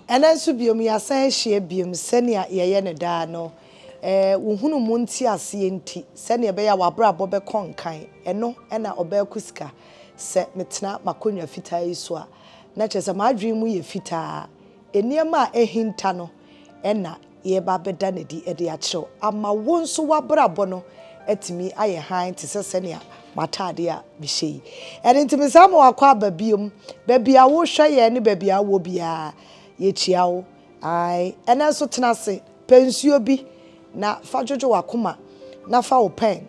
And then so biom ya san hye biom senia ye ne da no wo hunu mu nti ase enti senia be ya wabrabo be konkan eno na obakusika se metena makonwa fita yi so a na chese madwin mu ye fita eniema ehinta no na ye ba beda ne di de a kyerew ama wonso wabrabo no etimi aye han te senia matade a bihye ene enti mesama wakwa babiom babia wo hwe ye ne babia wo bia ye chiawo ai ene so tenase pensuo bi na fa jojo wakoma na fa wo pen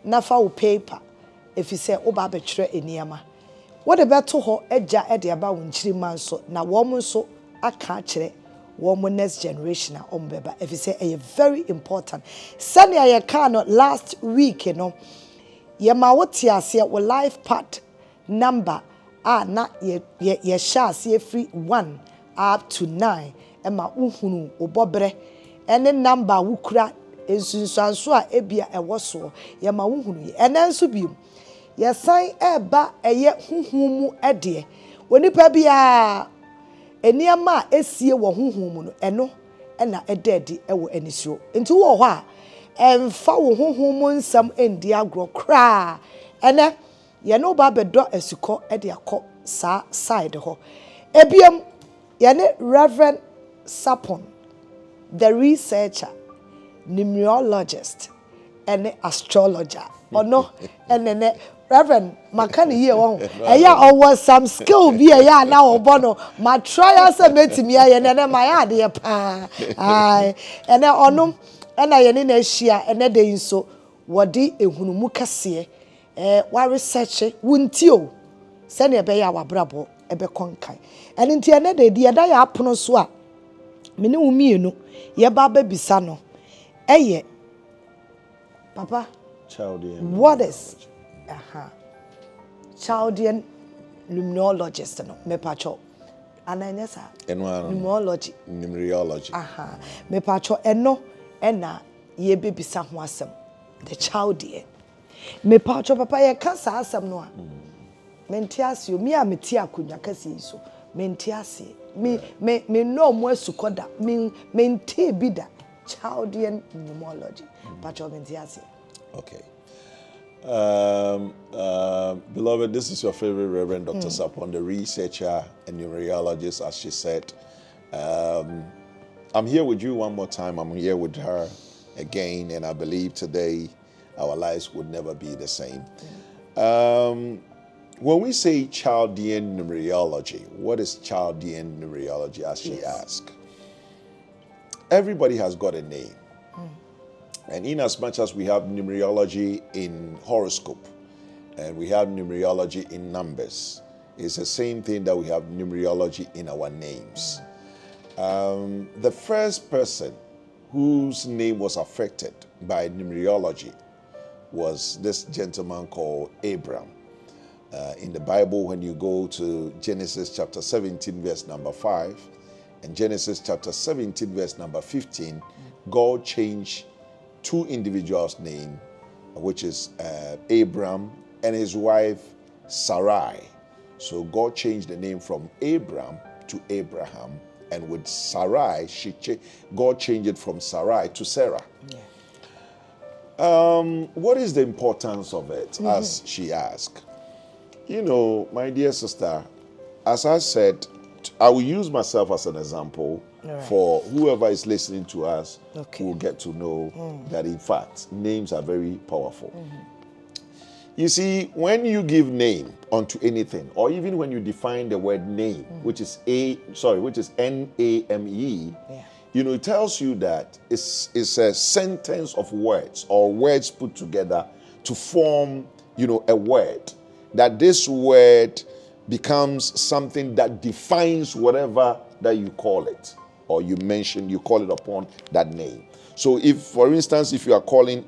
na fa wo paper efise wo ba betwere eniama wo de beto ho agya de aba wo nchiri manso na wo mo nso aka kire wo mo next generation a ombeba efise e very important sane ye kan no last week ye ma wo tiase wo life part number na ye shas ye free 1 up to 9 ema uhunu obobre ene number wukura ensunsanso a ebia ewoso ye ma uhunu enanso biom ye san eba eye huhumu ede onipa bia eniama esie wo huhumu no eno na ededi ewo enisio enti wo ho a emfa wo huhumu nsam endi agro kra ene ye no ba bedo asukọ ede akọ sa side ho ebiem Yane Reverend Sarpong, the researcher, numerologist, and astrologer. Or no, and then Reverend Makani here on. Eya or some skill be a ya now bono. My trials are met me and then my idea pa. Aye, and then onum and I in a share and a day so what di a hunumukasie. Why research wuntio. Send a bay our brabo. Ebe konkai ene ntia ne de da ya apono so a mene umienu ye ba ba bisa no eye papa Chaldean what is Chaldean Numerologist no me pacho ananya sa numerology me pacho eno na ye be bisa ho asem the Chaldean me pacho papa ye ka sa asem no a mentiasi mi a meti akonya kase so mentiasi me no mo asukoda menti bida Chaldean Numerology pacho mentiasi. Okay. Beloved, this is your favorite Reverend Dr. Sarpong, the researcher and numerologist, as she said. I'm here with you one more time. I'm here with her again, and I believe today our lives would never be the same. When we say Chaldean Numerology, what is Chaldean Numerology, as she asked? Everybody has got a name. And in as much as we have numerology in horoscope, and we have numerology in numbers, it's the same thing that we have numerology in our names. The first person whose name was affected by numerology was this gentleman called Abram. In the Bible, when you go to Genesis chapter 17, verse number 5, and Genesis chapter 17, verse number 15, God changed two individuals' name, which is Abram and his wife Sarai. So God changed the name from Abram to Abraham, and with Sarai, God changed it from Sarai to Sarah. Yeah. What is the importance of it, as she asked? You know, my dear sister, as I said, I will use myself as an example for whoever is listening to us who will get to know that, in fact, names are very powerful. You see, when you give name unto anything, or even when you define the word name, which is N-A-M-E, you know, it tells you that it's a sentence of words or words put together to form, you know, a word. That this word becomes something that defines whatever that you call it, or you call it upon that name. So if, for instance, if you are calling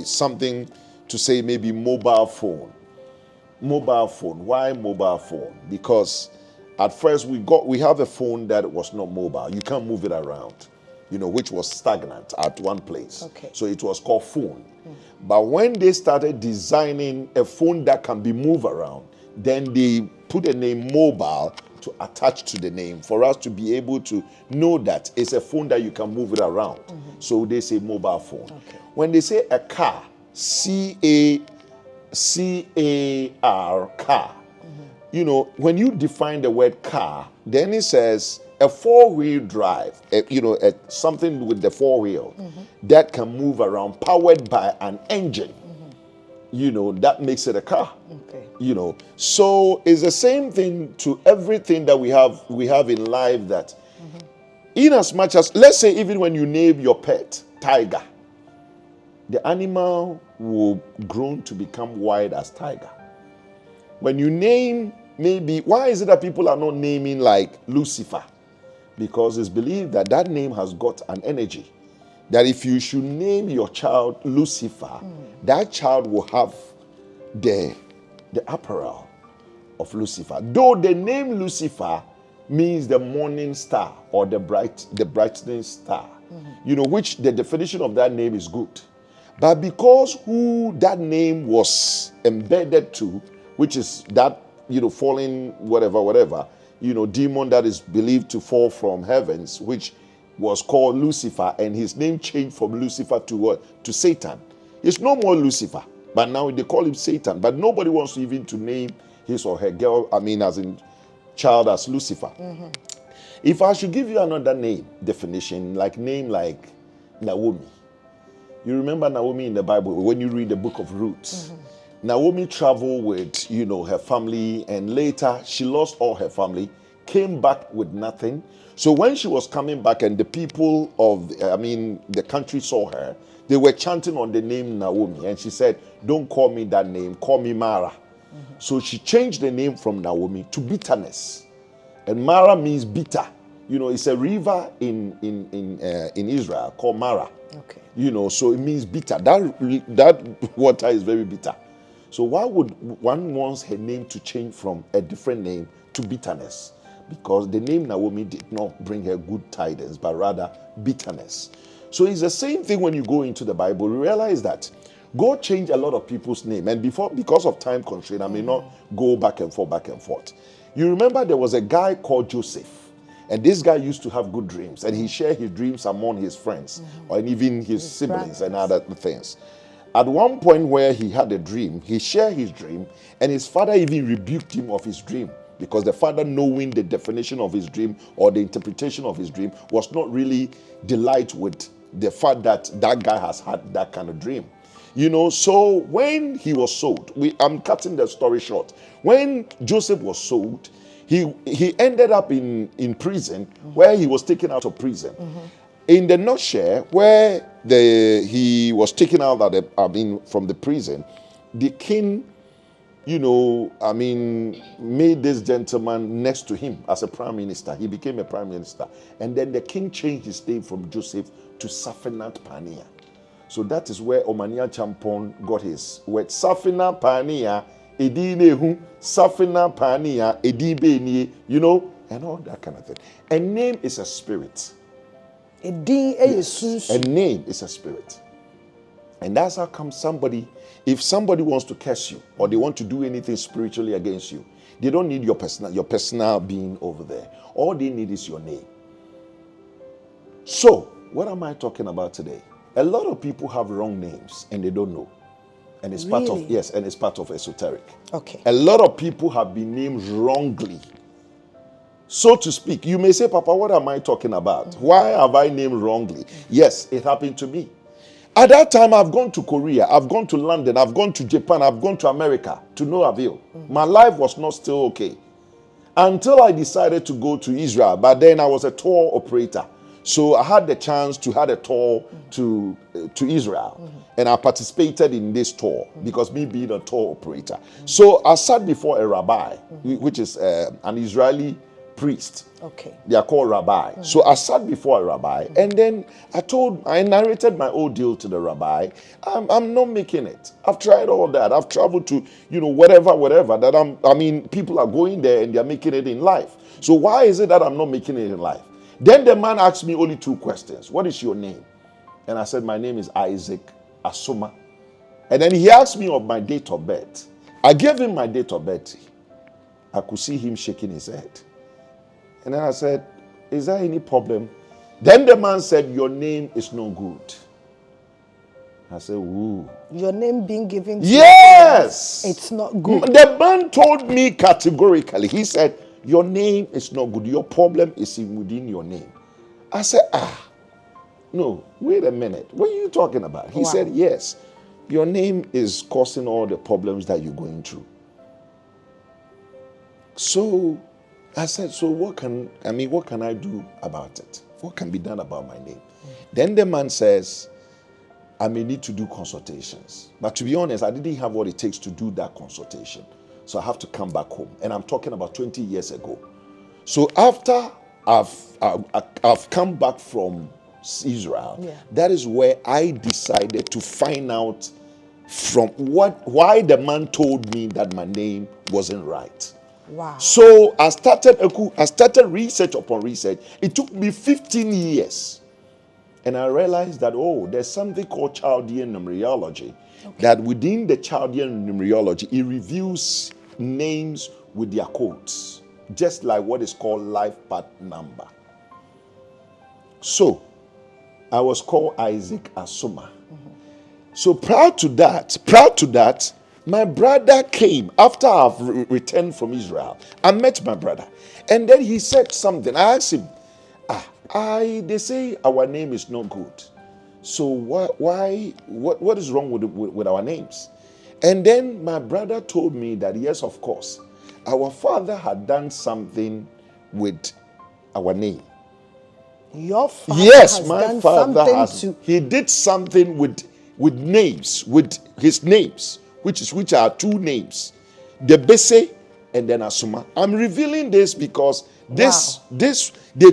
something to say maybe mobile phone. Why mobile phone? Because at first we have a phone that was not mobile. You can't move it around, you know, which was stagnant at one place. So it was called phone. But when they started designing a phone that can be moved around, then they put the name mobile to attach to the name, for us to be able to know that it's a phone that you can move it around. So they say mobile phone. Okay. When they say a car, C-A-R, car, you know, when you define the word car, then it says a four-wheel drive, something with the four wheel that can move around, powered by an engine. You know, that makes it a car. Okay. You know, so it's the same thing to everything that we have in life, that in as much as, let's say, even when you name your pet tiger, the animal will grow to become wild as tiger. When you name, maybe, why is it that people are not naming like Lucifer? Because it's believed that that name has got an energy. That if you should name your child Lucifer, that child will have the apparel of Lucifer. Though the name Lucifer means the morning star or the brightening star, you know, which the definition of that name is good. But because who that name was embedded to, which is that, you know, fallen whatever, you know, demon that is believed to fall from heavens, which was called Lucifer, and his name changed from Lucifer to what? To Satan. It's no more Lucifer, but now they call him Satan. But nobody wants even to name his or her girl, as in child, as Lucifer. If I should give you another definition, like Naomi. You remember Naomi in the Bible when you read the book of Ruth. Naomi traveled with, you know, her family, and later she lost all her family, came back with nothing. So when she was coming back and the people of, the country saw her, they were chanting on the name Naomi. And she said, don't call me that name, call me Mara. So she changed the name from Naomi to bitterness. And Mara means bitter. You know, it's a river in Israel called Mara. Okay. You know, so it means bitter. That water is very bitter. So why would one want her name to change from a different name to bitterness? Because the name Naomi did not bring her good tidings, but rather bitterness. So it's the same thing when you go into the Bible. You realize that God changed a lot of people's name. And because of time constraint, I may not go back and forth. You remember there was a guy called Joseph. And this guy used to have good dreams. And he shared his dreams among his friends, or even his siblings and other things. At one point where he had a dream, he shared his dream, and his father even rebuked him of his dream. Because the father, knowing the definition of his dream or the interpretation of his dream, was not really delight with the fact that that guy has had that kind of dream. You know, so when he was sold, I'm cutting the story short. When Joseph was sold, he ended up in prison, where he was taken out of prison. In the nutshell, where he was taken out from the prison, the king, you know, made this gentleman next to him as a prime minister. He became a prime minister. And then the king changed his name from Joseph to Safinat Pania. So that is where Omania Champon got his word. Safina Pania, Edinehu, Safina Pania, Edibeni, you know, and all that kind of thing. A name is a spirit. Yes. A name is a spirit. And that's how come if somebody wants to curse you or they want to do anything spiritually against you, they don't need your personal being over there. All they need is your name. So, what am I talking about today? A lot of people have wrong names and they don't know. And it's part of esoteric. Okay. A lot of people have been named wrongly. So to speak, you may say, Papa, what am I talking about? Why have I named wrongly? Yes, it happened to me. At that time, I've gone to Korea, I've gone to London, I've gone to Japan, I've gone to America, to no avail. My life was not still okay. Until I decided to go to Israel, but then I was a tour operator. So I had the chance to have a tour to Israel. And I participated in this tour because me being a tour operator. So I sat before a rabbi, which is an Israeli priest. Okay. They are called rabbi. So I sat before a rabbi, and then I narrated my ordeal to the rabbi. I'm not making it. I've tried all that. I've traveled to, whatever that people are going there and they're making it in life. So why is it that I'm not making it in life? Then the man asked me only 2 questions. What is your name? And I said, my name is Isaac Asoma. And then he asked me of my date of birth. I gave him my date of birth. I could see him shaking his head. And then I said, is there any problem? Then the man said, your name is no good. I said, ooh. Your name being given to Yes! you, it's not good. The man told me categorically, he said, your name is not good. Your problem is within your name. I said, no, wait a minute. What are you talking about? He said, yes, your name is causing all the problems that you're going through. So I said, so what can I do about it? What can be done about my name? Then the man says, I may need to do consultations. But to be honest, I didn't have what it takes to do that consultation. So I have to come back home. And I'm talking about 20 years ago. So after I've come back from Israel, that is where I decided to find out from why the man told me that my name wasn't right. Wow. So I started research upon research. It took me 15 years. And I realized that, there's something called Chaldean Numerology. Okay. That within the Chaldean Numerology, it reveals names with their codes. Just like what is called life path number. So, I was called Isaac Asuma. So prior to that, my brother came after I've returned from Israel. I met my brother. And then he said something. I asked him, they say our name is not good. So what is wrong with our names? And then my brother told me that, yes, of course, our father had done something with our name. Your father my father he did something with names, with his names, which are two names, the Bese and then Asuma. I'm revealing this because they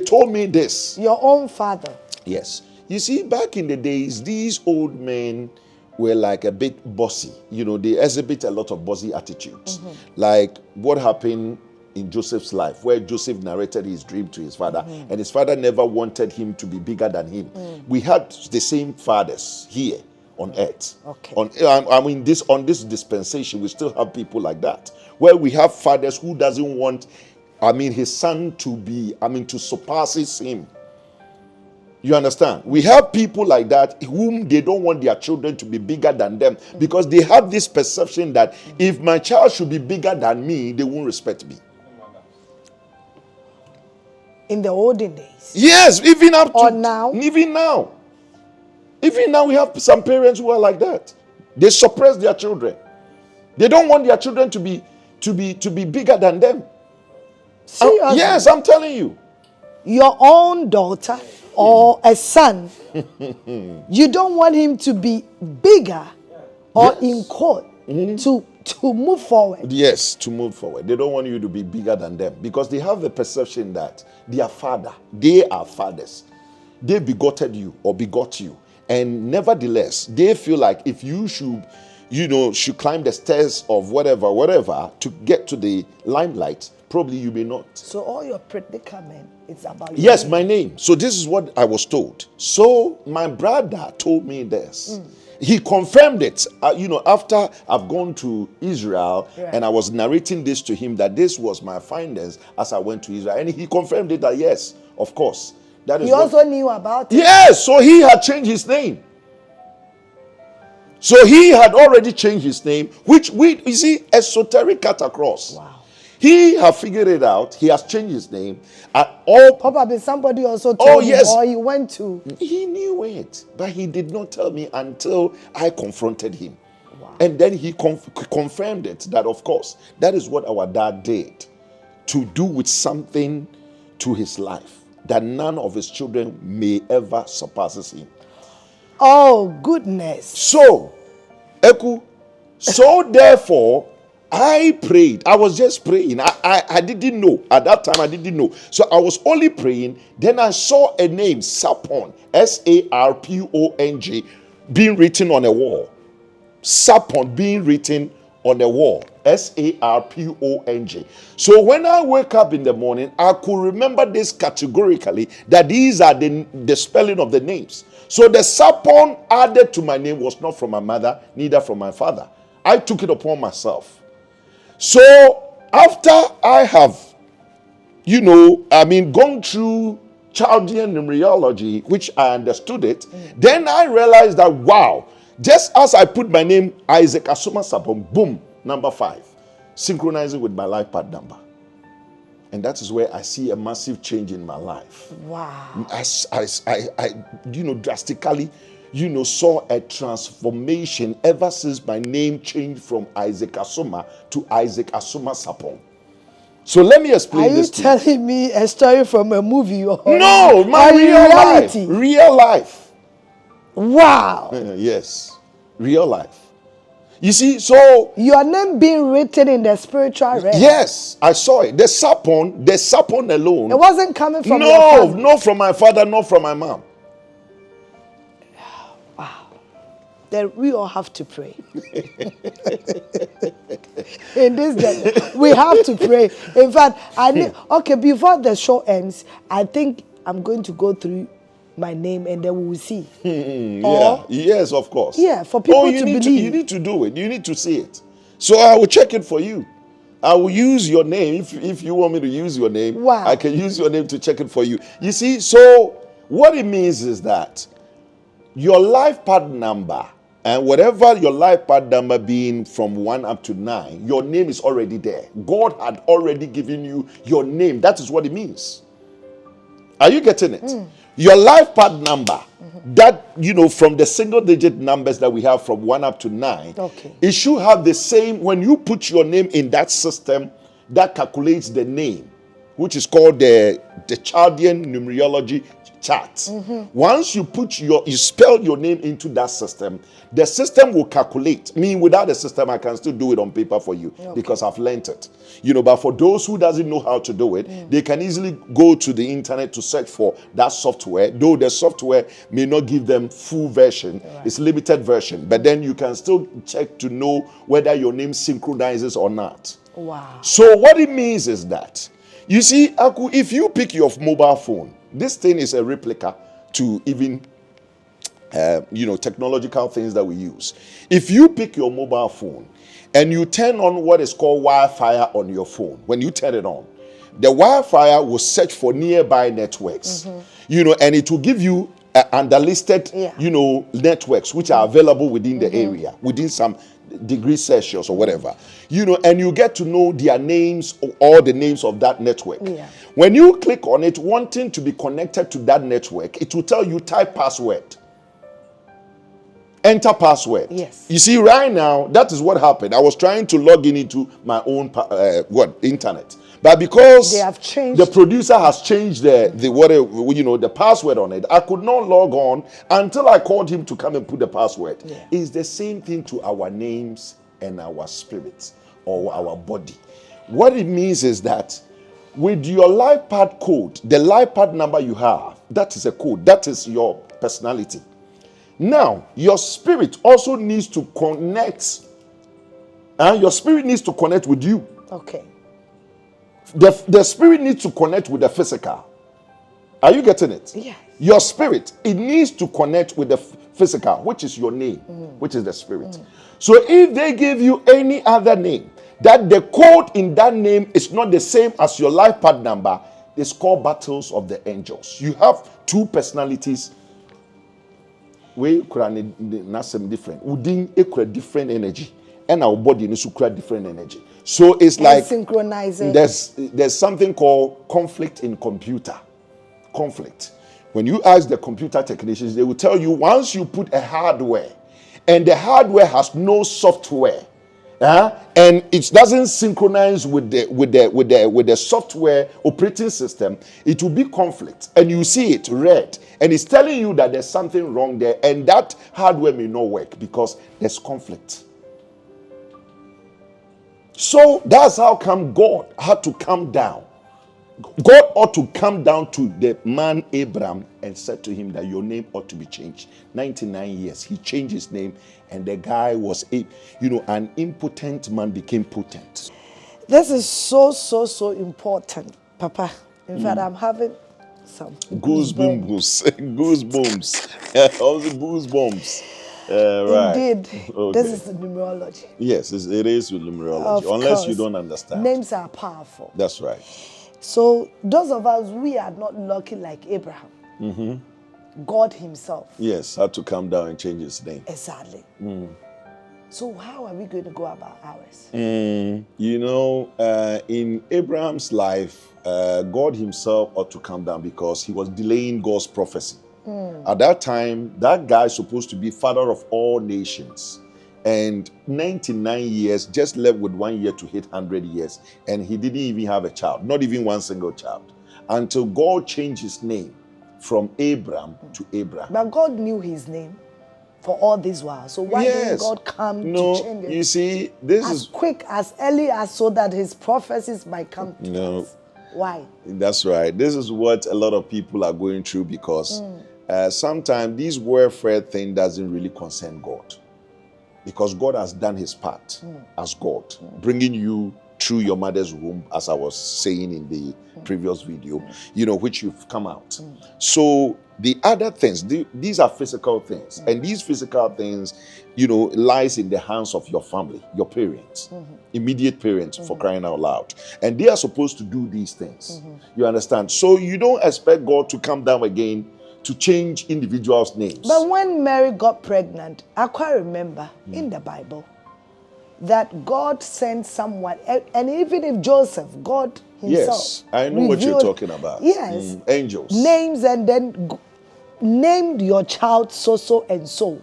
told me this. Your own father. Yes. You see, back in the days, these old men were like a bit bossy. They exhibit a lot of bossy attitudes. Like what happened in Joseph's life, where Joseph narrated his dream to his father, and his father never wanted him to be bigger than him. We had the same fathers here on earth. Okay. On this dispensation, we still have people like that, where we have fathers who doesn't want, his son to surpass him. You understand? We have people like that whom they don't want their children to be bigger than them because they have this perception that if my child should be bigger than me, they won't respect me. In the olden days? Yes, even up to... Or now? Even now. Even now we have some parents who are like that. They suppress their children. They don't want their children to be bigger than them. Seriously? Yes, I'm telling you. Your own daughter or a son, you don't want him to be bigger or in court to move forward. Yes, to move forward. They don't want you to be bigger than them because they have the perception that they are fathers. They begot you. And nevertheless, they feel like if you should climb the stairs of whatever to get to the limelight, probably you may not. So all your predicament is about your name. name. My name. So this is what I was told. So my brother told me this. He confirmed it. After I've gone to Israel and I was narrating this to him that this was my findings as I went to Israel, and he confirmed it that yes, of course. That is. He also knew about it. Yes, so he had changed his name. So he had already changed his name, which you see, esoteric cut across. Wow. He has figured it out. He has changed his name. Probably somebody also told him, or he went to. He knew it, but he did not tell me until I confronted him. Wow. And then he confirmed it, that of course, that is what our dad did to do with something to his life, that none of his children may ever surpass him. Oh, goodness. So, therefore, I prayed. I was just praying. I didn't know. At that time, I didn't know. So I was only praying. Then I saw a name, Sarpong, Sarpong, being written on a wall. Sarpong being written on a wall. Sarpong. So when I wake up in the morning, I could remember this categorically, that these are the spelling of the names. So the Sarpong added to my name was not from my mother, neither from my father. I took it upon myself. So after I have gone through Chaldean Numerology, which I understood it, then I realized that, wow, just as I put my name, Isaac Asuma Sarpong, boom, number 5, synchronizing with my life path number. And that is where I see a massive change in my life. Wow. I drastically, saw a transformation ever since my name changed from Isaac Asuma to Isaac Asuma Sarpong. So let me explain this to you. Are you telling me a story from a movie? Or No, my real reality? life. Real life. Wow. Yes, real life. You see, so your name being written in the spiritual realm. Yes, I saw it. The Sarpong alone. It wasn't coming from your family. No, not from my father, not from my mom. Wow. Then we all have to pray. In this day, we have to pray. In fact, before the show ends, I think I'm going to go through my name and then we will see. Yes, of course. Yeah, for people to believe. You need to do it. You need to see it. So I will check it for you. I will use your name. If you want me to use your name, wow, I can use your name to check it for you. You see, so what it means is that your life path number, and whatever your life path number being from 1 up to 9, your name is already there. God had already given you your name. That is what it means. Are you getting it? Your life path number, that, from the single digit numbers that we have from 1 up to 9, it should have the same. When you put your name in that system that calculates the name, which is called the Chaldean Numerology chart. Once you you spell your name into that system, the system will calculate. Me, without the system, I can still do it on paper for you because I've learned it. But for those who doesn't know how to do it, they can easily go to the internet to search for that software. Though the software may not give them full version, it's limited version. But then you can still check to know whether your name synchronizes or not. Wow. So what it means is that, you see, Aku, if you pick your mobile phone, this thing is a replica to even, technological things that we use. If you pick your mobile phone and you turn on what is called Wi-Fi on your phone, when you turn it on, the Wi-Fi will search for nearby networks, and it will give you underlisted, networks which are available within the area, within some degrees Celsius or whatever, and you get to know their names or the names of that network. When you click on it, wanting to be connected to that network, it will tell you type password. Enter password. Yes. You see, right now, that is what happened. I was trying to log in into my own internet. But because they have changed, the producer has changed the password on it, I could not log on until I called him to come and put the password. It's the same thing to our names and our spirits or our body. What it means is that with your life path code, the life path number you have, that is a code. That is your personality. Now, your spirit also needs to connect. Your spirit needs to connect with you. Okay. The spirit needs to connect with the physical. Are you getting it? Yeah. Your spirit, it needs to connect with the physical, which is your name, which is the spirit. So if they give you any other name, that the code in that name is not the same as your life path number, it's called battles of the angels. You have two personalities. We could some different. Within a different energy, and our body needs to create different energy. So it's like synchronizing. There's something called conflict in computer. Conflict. When you ask the computer technicians, they will tell you once you put a hardware, and the hardware has no software, and it doesn't synchronize with the software operating system, it will be conflict, and you see it red, and it's telling you that there's something wrong there, and that hardware may not work because there's conflict. So that's how come God had to come down. God ought to come down to the man Abraham and said to him that your name ought to be changed. 99 years, he changed his name, and the guy was an impotent man became potent. This is so important, Papa. In fact, I'm having some goosebumps. Goosebumps. Right. Indeed. Okay. This is the numerology. Yes, it is with numerology. Unless you don't understand. Names are powerful. That's right. So those of us, we are not lucky like Abraham. God himself. Yes, had to come down and change his name. Exactly. So how are we going to go about ours? You know, in Abraham's life, God himself ought to come down because he was delaying God's prophecy. At that time, that guy is supposed to be father of all nations. And 99 years, just left with 1 year to hit 100 years. And he didn't even have a child, not even one single child. Until God changed his name from Abram to Abraham. But God knew his name for all this while. So why didn't God come to change it? You see, this as quick, as early as so that his prophecies might come to pass? Why? That's right. This is what a lot of people are going through because sometimes this welfare thing doesn't really concern God. Because God has done his part as God, bringing you through your mother's womb, as I was saying in the previous video, you know, which you've come out. So the other things, these are physical things. And these physical things, you know, lies in the hands of your family, your parents, immediate parents, for crying out loud. And they are supposed to do these things. You understand? So you don't expect God to come down again to change individuals' names. But when Mary got pregnant, I quite remember in the Bible that God sent someone, and even if Joseph, God himself. Yes, I know what you're talking about. Yes. Angels. Names, and then named your child so and so.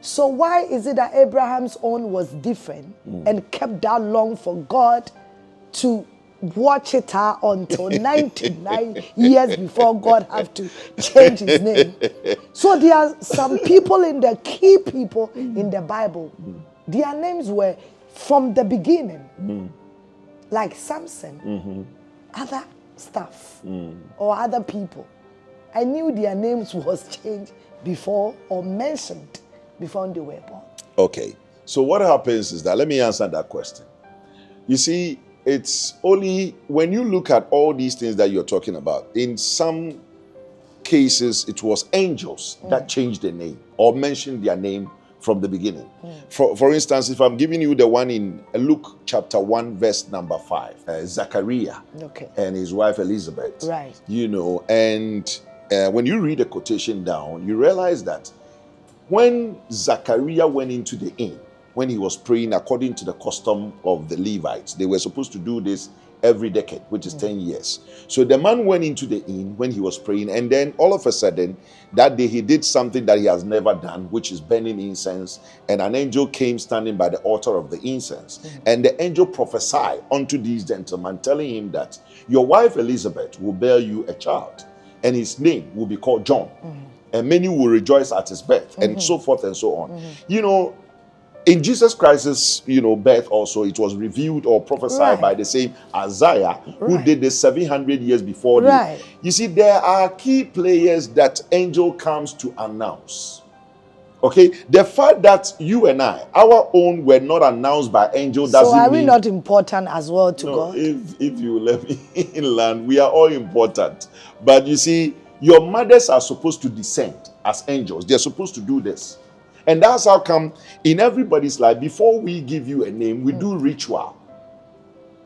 So why is it that Abraham's own was different and kept that long for God to watch it out until 99 years before God have to change his name? So there are some people in the key people in the Bible, their names were from the beginning, like Samson, other stuff, or other people. I knew their names was changed before or mentioned before they were born. Okay, so what happens is that, let me answer that question. You see, it's only when you look at all these things that you're talking about, in some cases, it was angels that changed their name or mentioned their name from the beginning. For instance, if I'm giving you the one in Luke chapter 1, verse number 5, Zachariah and his wife Elizabeth. Right. You know, and when you read the quotation down, you realize that when Zachariah went into the inn, when he was praying according to the custom of the Levites, they were supposed to do this every decade, which is 10 years. So the man went into the inn when he was praying, and then all of a sudden, that day he did something that he has never done, which is burning incense, and an angel came standing by the altar of the incense. And the angel prophesied unto these gentlemen, telling him that your wife Elizabeth will bear you a child, and his name will be called John. And many will rejoice at his birth, and so forth and so on. You know, in Jesus Christ's, you know, birth also, it was revealed or prophesied by the same Isaiah, who did this 700 years before. You see, there are key players that angel comes to announce. Okay, the fact that you and I, our own, were not announced by angel doesn't mean... So are we not important as well to God? If you let me in land, we are all important. But you see, your mothers are supposed to descend as angels. They're supposed to do this. And that's how come in everybody's life, before we give you a name, we do ritual.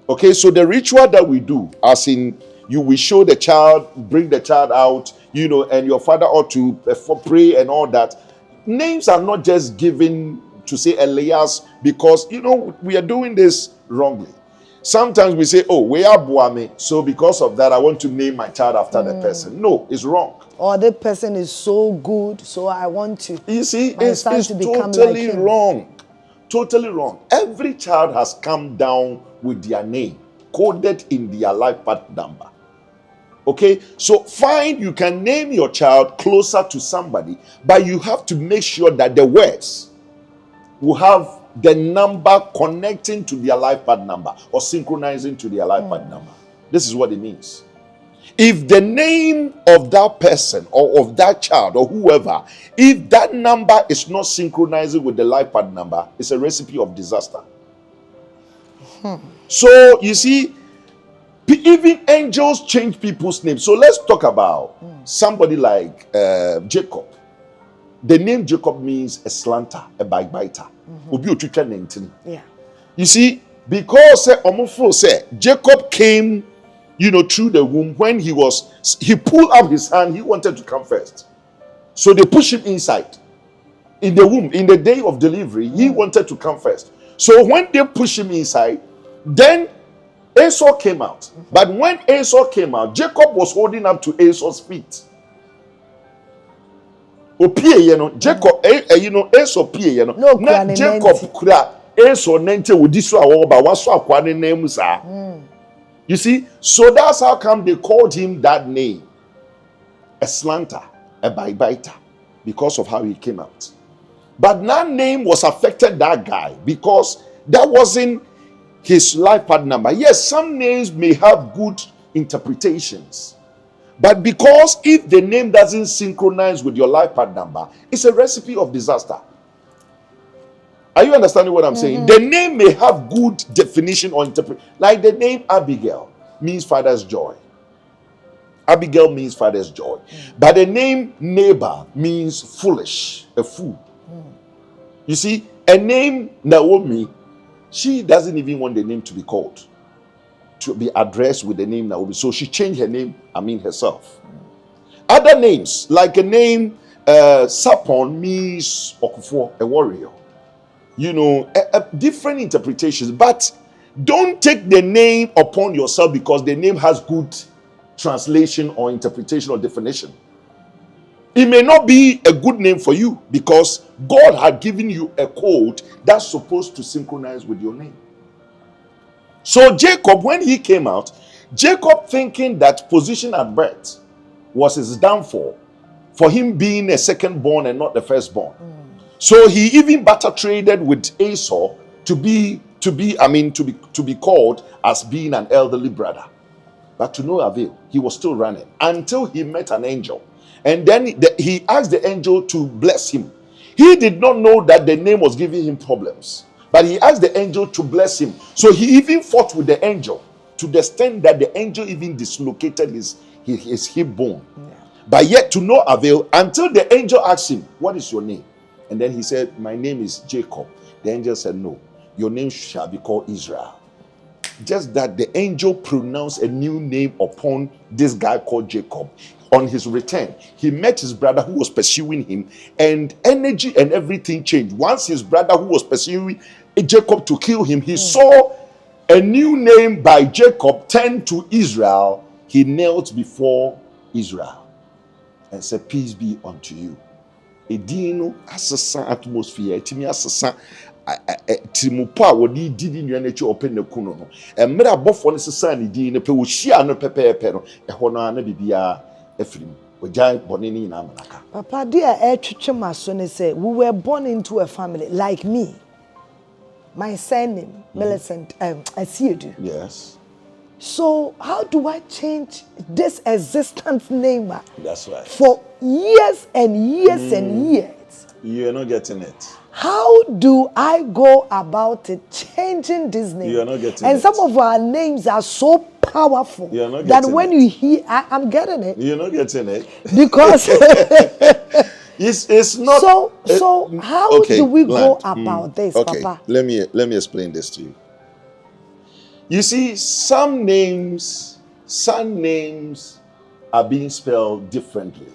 Okay, so the ritual that we do, as in you will show the child, bring the child out, you know, and your father ought to pray and all that. Names are not just given to say Elias because, you know, we are doing this wrongly. Sometimes we say, oh, we are Buame, so because of that, I want to name my child after the person. No, it's wrong. Or the person is so good, so I want to. You see, it's totally wrong. Totally wrong. Every child has come down with their name coded in their life path number. Okay, so fine, you can name your child closer to somebody, but you have to make sure that the words will have the number connecting to their life path number or synchronizing to their life path number. This is what it means. If the name of that person or of that child or whoever, if that number is not synchronizing with the life path number, it's a recipe of disaster. So you see, even angels change people's names. So let's talk about somebody like Jacob. The name Jacob means a slanter, a backbiter. Yeah. You see, because Jacob came through the womb. When he pulled up his hand, he wanted to come first. So they pushed him inside. In the womb, in the day of delivery, he wanted to come first. So when they pushed him inside, then Esau came out. But when Esau came out, Jacob was holding up to Esau's feet. Jacob, Esau pie, No, na Jacob kura Esau nente wodiso awoba waso akwa ne name sa. You see, so that's how come they called him that name, a slanter, a biter, because of how he came out. But that name was affected that guy because that wasn't his life path number. Yes, some names may have good interpretations, but because if the name doesn't synchronize with your life path number, it's a recipe of disaster. Are you understanding what I'm saying? The name may have good definition or interpretation, like the name Abigail means father's joy. Abigail means father's joy. But the name Neighbor means foolish, a fool. You see, a name Naomi, she doesn't even want the name to be called, to be addressed with the name Naomi. So she changed her name, herself. Other names, like a name Sarpong means Okufo, a warrior. Different interpretations. But don't take the name upon yourself because the name has good translation or interpretation or definition. It may not be a good name for you because God had given you a code that's supposed to synchronize with your name. So Jacob, when he came out, Jacob thinking that position at birth was his downfall for him being a second-born and not the firstborn. So he even barter traded with Esau to be called as being an elderly brother. But to no avail, he was still running until he met an angel. And then he asked the angel to bless him. He did not know that the name was giving him problems. But he asked the angel to bless him. So he even fought with the angel to the extent that the angel even dislocated his hip bone. Yeah. But yet to no avail until the angel asked him, "What is your name?" And then he said, "My name is Jacob." The angel said, "No, your name shall be called Israel." Just that the angel pronounced a new name upon this guy called Jacob. On his return, he met his brother who was pursuing him, and energy and everything changed. Once his brother who was pursuing Jacob to kill him, he saw a new name by Jacob turned to Israel. He knelt before Israel and said, "Peace be unto you." Edino asesa atmosphere, etimi asesa timupo a wodi didi nua na chi open na kuno no. Emre abofo ne sesa ne din ne pe wo hia no pepepe no. Eho no na bibia efrim. Ojai bone ni na manaka. Papa dear etwetwe maso ne say we were born into a family like me. My surname Millicent Asiedu. Yes. So how do I change this existence name? That's right. For years and years and years. You're not getting it. How do I go about it, changing this name? You're not getting and it. some of our names are so powerful You're not that getting when it. you hear, I'm getting it. You're not getting it. Because it's not. So how do we go about this, okay. Papa? Let me explain this to you. You see, some names are being spelled differently.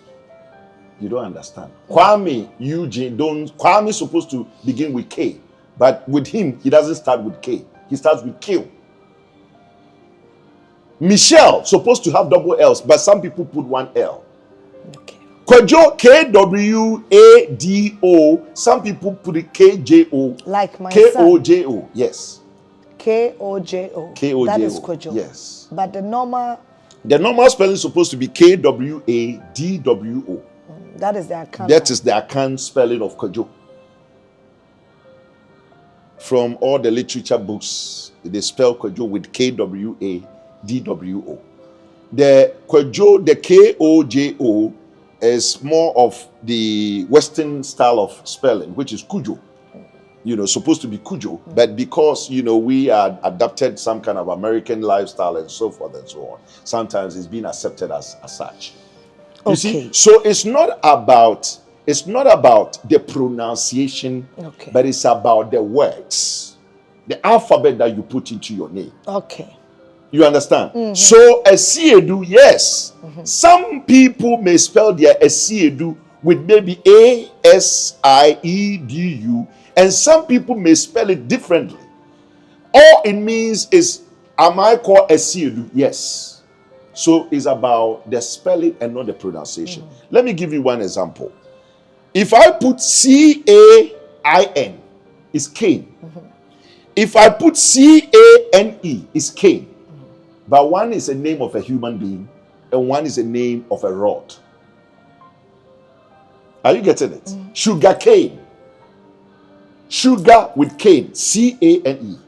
You don't understand. Kwame Eugene, Kwame is supposed to begin with K, but with him, he doesn't start with K. He starts with Q. Michelle supposed to have double L's, but some people put one L. Okay. Kwadwo, Kwado. Some people put it KJO. Like my son. KOJO. Yes. KOJO. KOJO. That is Kwadwo. Yes. But the normal spelling is supposed to be KWADWO. That is the account. That is the account spelling of Kwadwo. From all the literature books, they spell Kwadwo with KWADWO. The Kwadwo, the KOJO, is more of the Western style of spelling, which is Kujo. Supposed to be Kujo, but because, we are adopted some kind of American lifestyle and so forth and so on, sometimes it's been accepted as such. You see? So it's not about the pronunciation, but it's about the words, the alphabet that you put into your name. Okay. You understand? So Asiedu, yes. Some people may spell their Asiedu with maybe Asiedu, and some people may spell it differently. All it means is, am I called Asiedu? Yes. So it's about the spelling and not the pronunciation. Let me give you one example. If I put Cain, it's Cain. If I put Cane, it's Cain. But one is a name of a human being and one is a name of a rod. Are you getting it? Sugar cane. Sugar with cane. Cane.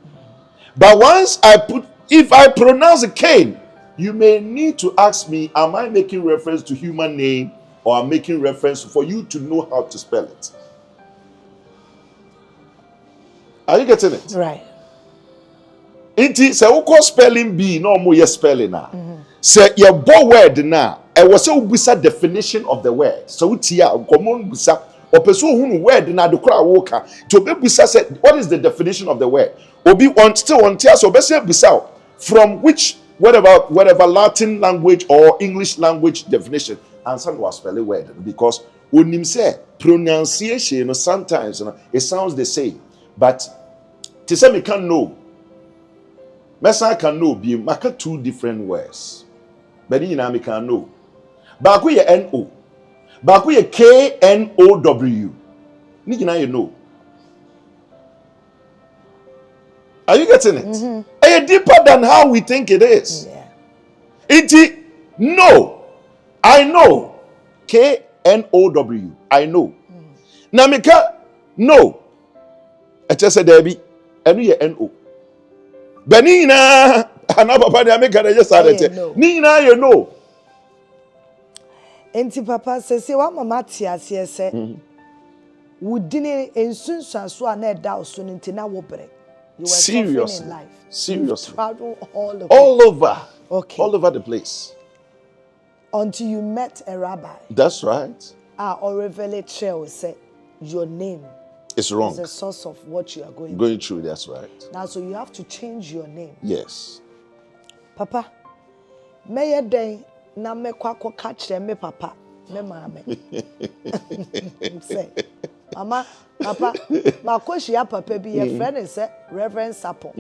But if I pronounce a cane, you may need to ask me, am I making reference to human name or I'm making reference for you to know how to spell it? Are you getting it? Right. Inti se woko spelling bee no mo ye spelling na. Se ye bo word na e wo se ubisa definition of the word. So utia common busa opeso hunu word na de kra wo ka. To be busa say what is the definition of the word? Obi still on tia so be say busa from which whatever Latin language or English language definition answer was spelling word because onim say pronunciation, you know, sometimes, you know, it sounds the same, but to say me can know. Mesa can know be maka two different words. But you know me can know. Baku ye N-O. Baku ye K-N-O-W. Ni you know. Are you getting it? It's deeper than how we think it is. Yeah. It no. I know. K-N-O-W. I know. Namika no. I just said Debbie. And you N-O. Benina, papa de America just started. Nina, you know. Enti papa say wa mama tia se wudini ensunsan so na da so nti na wo bre. You were Seriously. in life. Seriously. Travel all over. Okay. All over the place. Until you met a rabbi. That's right. Or revealed trail say your name. It's wrong. It's the source of what you are going through. That's right. Now, so you have to change your name. Yes. Papa, may a day na me kwako catch me papa, me mama. Say, Mama, Papa, my question, papa be a friend and say Reverend Sarpong.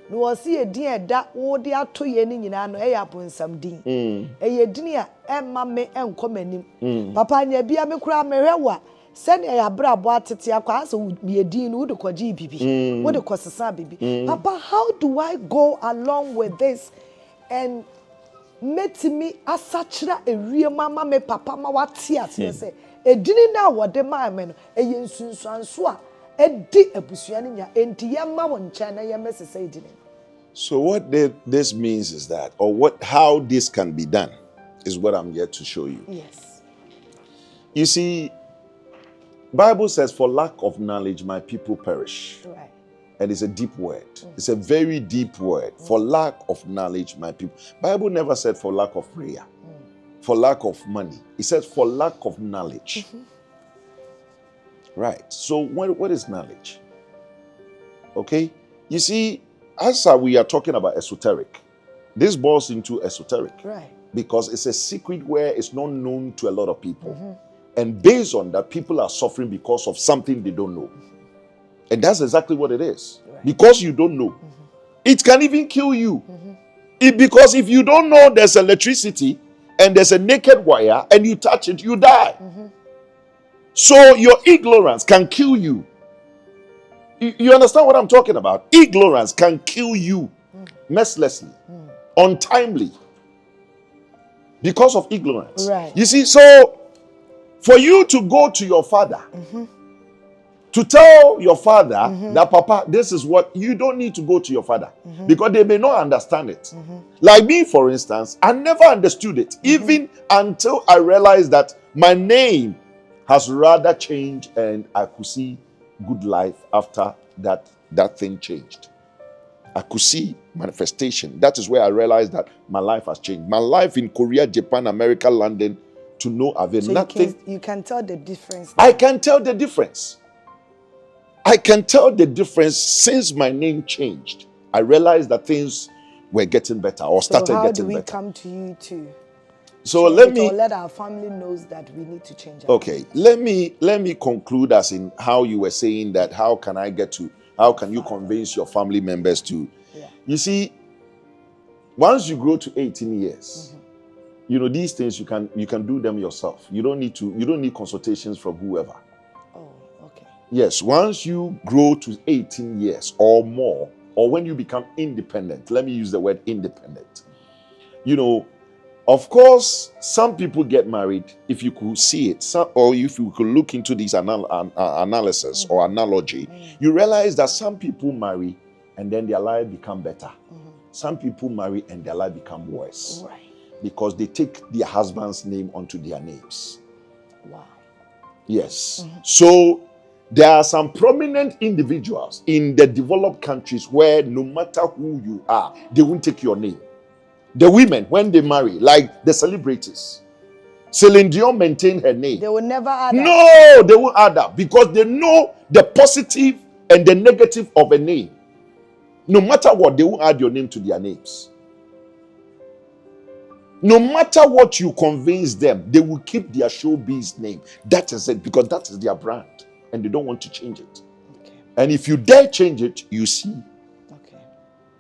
No was see a dear that wo dia to ye ni nyina no e yapon sam din. E ye din a emma me enkomanim. Papa nya bia me kura me hwewa. Send a brabo atete akwa so be din wo de kwaji bibi. Wo de kwasesa bibi. Papa, how do I go along with this and met me asachira ewie mama me papa ma wate ase say edini na wode ma me no eye nsunsuanso a edi abusua ne nya enti ye ma wo ncha na ye mesese edini. So what this means is that, or how this can be done is what I'm here to show you. Yes. You see, Bible says, for lack of knowledge, my people perish. Right. And it's a deep word. It's a very deep word. For lack of knowledge, my people. Bible never said for lack of prayer, for lack of money. It says for lack of knowledge. Right. So what is knowledge? Okay. You see, as we are talking about esoteric, this boils into esoteric. Right. Because it's a secret where it's not known to a lot of people. And based on that, people are suffering because of something they don't know. And that's exactly what it is. Right. Because you don't know. It can even kill you. Because if you don't know there's electricity and there's a naked wire and you touch it, you die. So your ignorance can kill you. You understand what I'm talking about? Ignorance can kill you mercilessly, untimely, because of ignorance. Right. You see, so for you to go to your father, to tell your father that, Papa, this is what, you don't need to go to your father because they may not understand it. Like me, for instance, I never understood it, even until I realized that my name has rather changed and I could see good life after that thing changed. I could see manifestation. That is where I realized that my life has changed. My life in Korea, Japan, America, London, to no avail. So nothing. You can tell the difference. I can tell the difference. I can tell the difference since my name changed. I realized that things were getting better or started how getting do we better. come to you to So let our family knows that we need to change our okay, let me conclude as in how you were saying that how can you convince your family members to you see, once you grow to 18 years, you know, these things you can do them yourself. You don't need consultations from whoever. Oh, okay. Yes, once you grow to 18 years or more, or when you become independent, let me use the word independent. You know, of course, some people get married, if you could see it, or if you could look into this analysis or analogy, you realize that some people marry and then their life become better. Some people marry and their life become worse. Right. Because they take their husband's name onto their names. Wow. Yes. So there are some prominent individuals in the developed countries where no matter who you are, they won't take your name. The women, when they marry, like the celebrities, Celine Dion maintained her name. They will never add that. No, they won't add that because they know the positive and the negative of a name. No matter what, they won't add your name to their names. No matter what you convince them, they will keep their showbiz name. That is it, because that is their brand, and they don't want to change it. Okay. And if you dare change it, you see,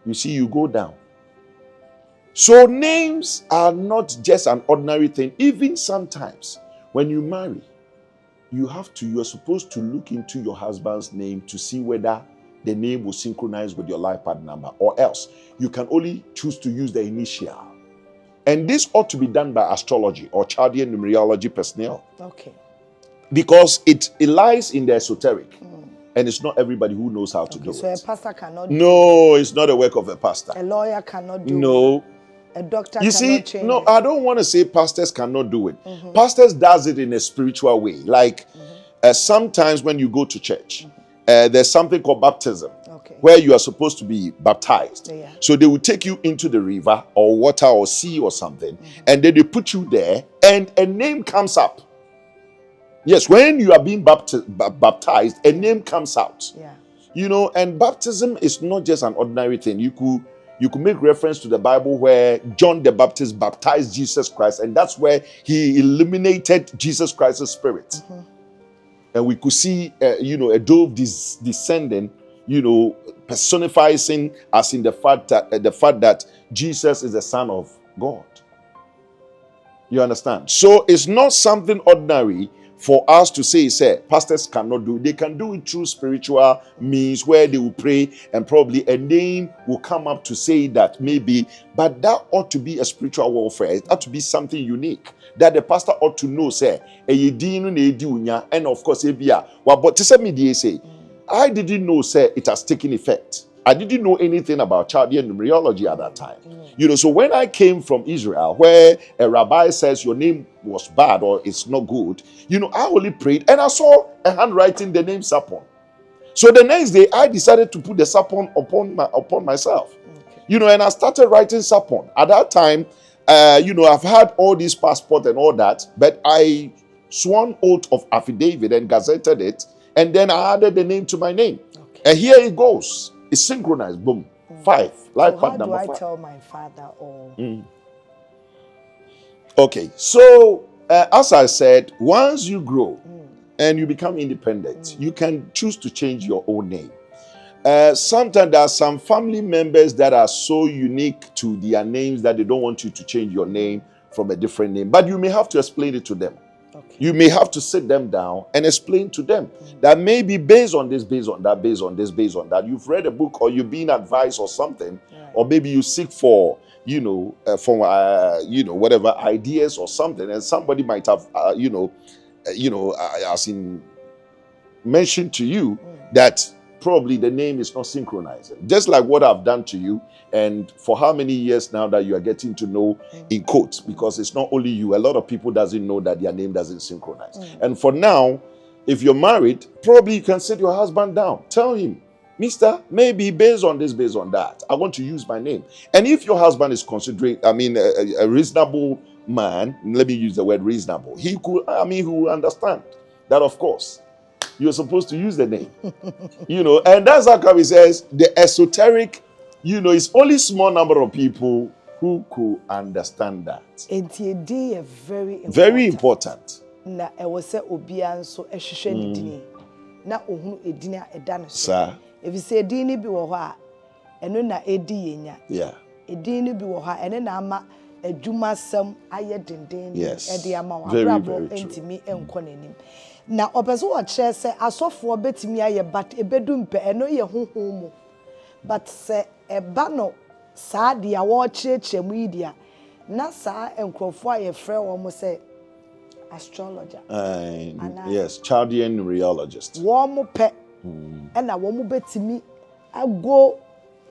you go down. So names are not just an ordinary thing. Even sometimes, when you marry, you are supposed to look into your husband's name to see whether the name will synchronize with your life path number, or else you can only choose to use the initial. And this ought to be done by astrology or Chaldean Numerology personnel. Okay. Because it lies in the esoteric. And it's not everybody who knows how to do it. So a pastor cannot do it? No, it's not a work of a pastor. A lawyer cannot do it? No. A doctor you cannot see, change no, it? I don't want to say pastors cannot do it. Pastors does it in a spiritual way. Like sometimes when you go to church, there's something called baptism. Where you are supposed to be baptized. Yeah. So they will take you into the river or water or sea or something, and then they put you there, and a name comes up. Yes, when you are being baptized, a name comes out. Yeah. You know, and baptism is not just an ordinary thing. You could make reference to the Bible where John the Baptist baptized Jesus Christ, and that's where he illuminated Jesus Christ's spirit. And we could see, a dove descending, personifying as in the fact that Jesus is the Son of God. You understand? So it's not something ordinary for us to say pastors cannot do it. They can do it through spiritual means where they will pray and probably a name will come up to say that maybe, but that ought to be a spiritual warfare. It ought to be something unique that the pastor ought to know, and of course, I didn't know, it has taken effect. I didn't know anything about Chaldean Numerology at that time. So when I came from Israel, where a rabbi says your name was bad or it's not good, I only prayed and I saw a handwriting, the name Sarpong. So the next day, I decided to put the Sarpong upon myself. And I started writing Sarpong. At that time, I've had all these passports and all that, but I sworn oath of affidavit and gazetted it, and then I added the name to my name. And here it goes. It's synchronized. Boom. 5. Life path number 5. How do I tell my father or? Okay. So, as I said, once you grow and you become independent, you can choose to change your own name. Sometimes there are some family members that are so unique to their names that they don't want you to change your name from a different name. But you may have to explain it to them. You may have to sit them down and explain to them that maybe based on this, based on that, based on this, based on that, you've read a book or you've been advised or something, or maybe you seek for, whatever ideas or something, and somebody might have, as in mentioned to you that probably the name is not synchronizing. Just like what I've done to you, and for how many years now that you are getting to know in quotes, because it's not only you, a lot of people doesn't know that their name doesn't synchronize. And for now, if you're married, probably you can sit your husband down. Tell him, Mister, maybe based on this, based on that, I want to use my name. And if your husband is considering, a reasonable man, let me use the word reasonable, he will understand that, of course, you're supposed to use the name. And that's how come he says the esoteric You know, it's only small number of people who could understand that. Enti edin is very important. Very important. Na ewo se obia nso ehwehwe ne dini. Na ohunu edin a eda no so. Sir. Ebi se edin ni bi wo ho a eno na edi yenya. Yeah. Edin ni bi wo ho a ene na ama adwuma sam aye denden edi ama wa very brabo entimi enko nanim. Na obeso wo kire se asofo betimi aye but ebedu mpe eno ye honhom mu. But se eba no saa dia wo kire mu idia na saa enkrofo aye frɛ wo mo se astrologer. Yes, Chaldean Numerologist. Wo pe na wo betimi ago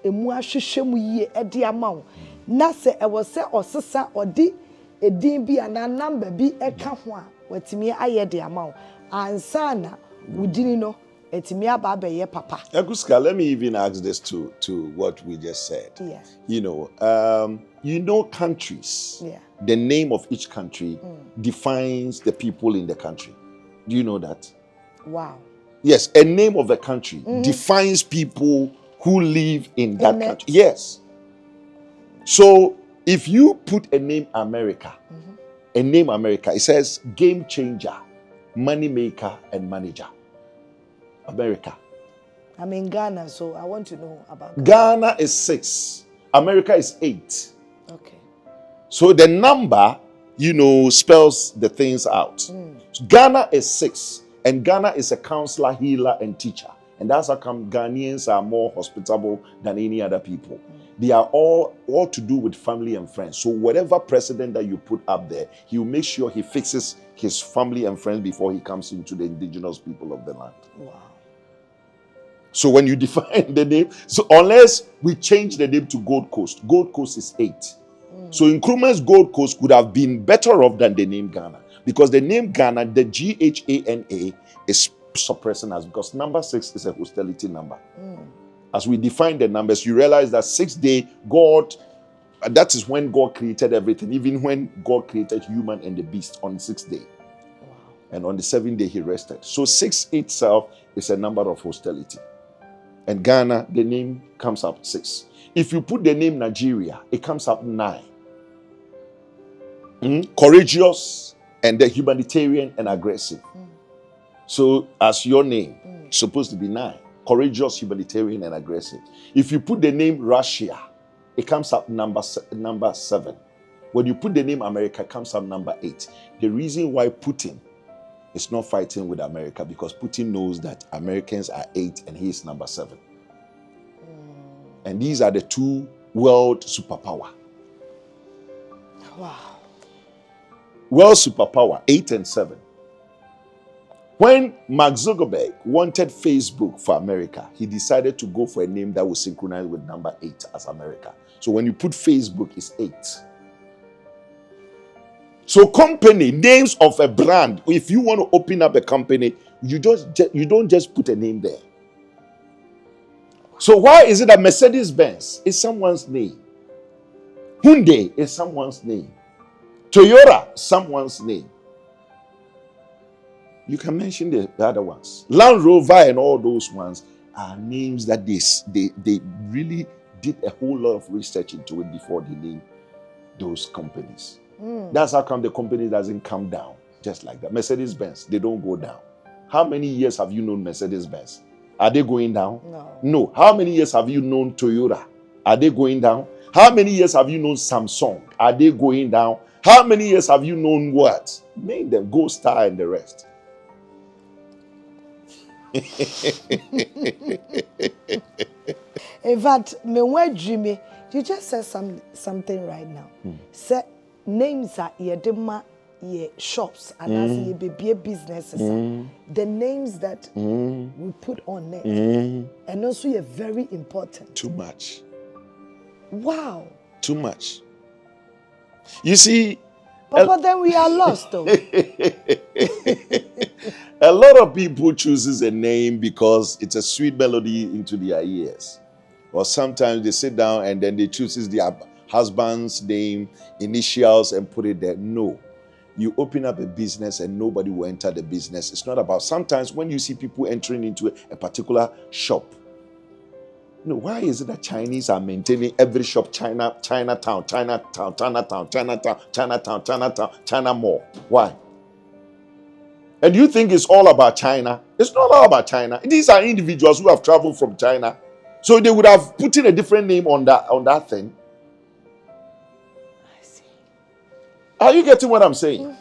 emu ahwehwɛ mu yie edi ama wo. Na se ewo se osesa odi edin bi ana number bi eka ho a watimi aye de ama wo. Ansa na wudini no etimi aba abeye papa. Eguska, let me even ask this to what we just said. Yeah. You know countries. Yeah. The name of each country defines the people in the country. Do you know that? Wow. Yes, a name of a country defines people who live in that country. Yes. So if you put a name America, it says game changer, money maker, and manager. America. I'm in Ghana, so I want to know about Ghana. Ghana is 6. America is 8. Okay. So the number, spells the things out. So Ghana is 6. And Ghana is a counselor, healer, and teacher. And that's how come Ghanaians are more hospitable than any other people. They are all to do with family and friends. So whatever president that you put up there, he will make sure he fixes his family and friends before he comes into the indigenous people of the land. Wow. So when you define the name, so unless we change the name to Gold Coast is 8. So Nkrumah's Gold Coast could have been better off than the name Ghana. Because the name Ghana, the Ghana is suppressing us because number 6 is a hostility number. As we define the numbers, you realize that 6th day, God, that is when God created everything, even when God created human and the beast on the 6th day. Wow. And on the 7th day, he rested. So 6 itself is a number of hostility. And Ghana, the name comes up 6. If you put the name Nigeria, it comes up 9. Courageous and the humanitarian and aggressive. So as your name, it's supposed to be 9. Courageous, humanitarian, and aggressive. If you put the name Russia, it comes up number 7. When you put the name America, it comes up number 8. The reason why Putin is not fighting with America because Putin knows that Americans are 8 and he is number 7. And these are the 2 world superpower. Wow. World superpower, 8 and 7. When Mark Zuckerberg wanted Facebook for America, he decided to go for a name that would synchronize with number 8 as America. So when you put Facebook, it's 8. So company, names of a brand, if you want to open up a company, you don't just put a name there. So why is it that Mercedes-Benz is someone's name? Hyundai is someone's name. Toyota, someone's name. You can mention the other ones. Land Rover and all those ones are names that they really did a whole lot of research into it before they named those companies. That's how come the company doesn't come down just like that. Mercedes-Benz, they don't go down. How many years have you known Mercedes-Benz? Are they going down? No. How many years have you known Toyota? Are they going down? How many years have you known Samsung? Are they going down? How many years have you known what? Name them, Gold Star and the rest. In fact, me you just said something right now. Say names are yedema ye shops and as ye be businesses. The names that we put on it and also you're very important. Too much. Wow. Too much. You see, Papa, then we are lost though. A lot of people chooses a name because it's a sweet melody into their ears. Or sometimes they sit down and then they chooses their husband's name, initials, and put it there. No. You open up a business and nobody will enter the business. It's not about, sometimes when you see people entering into a particular shop, No, why is it that Chinese are maintaining every shop Chinatown, China Mall? Why? And do you think it's all about China? It's not all about China. These are individuals who have traveled from China. So they would have put in a different name on that thing. I see. Are you getting what I'm saying?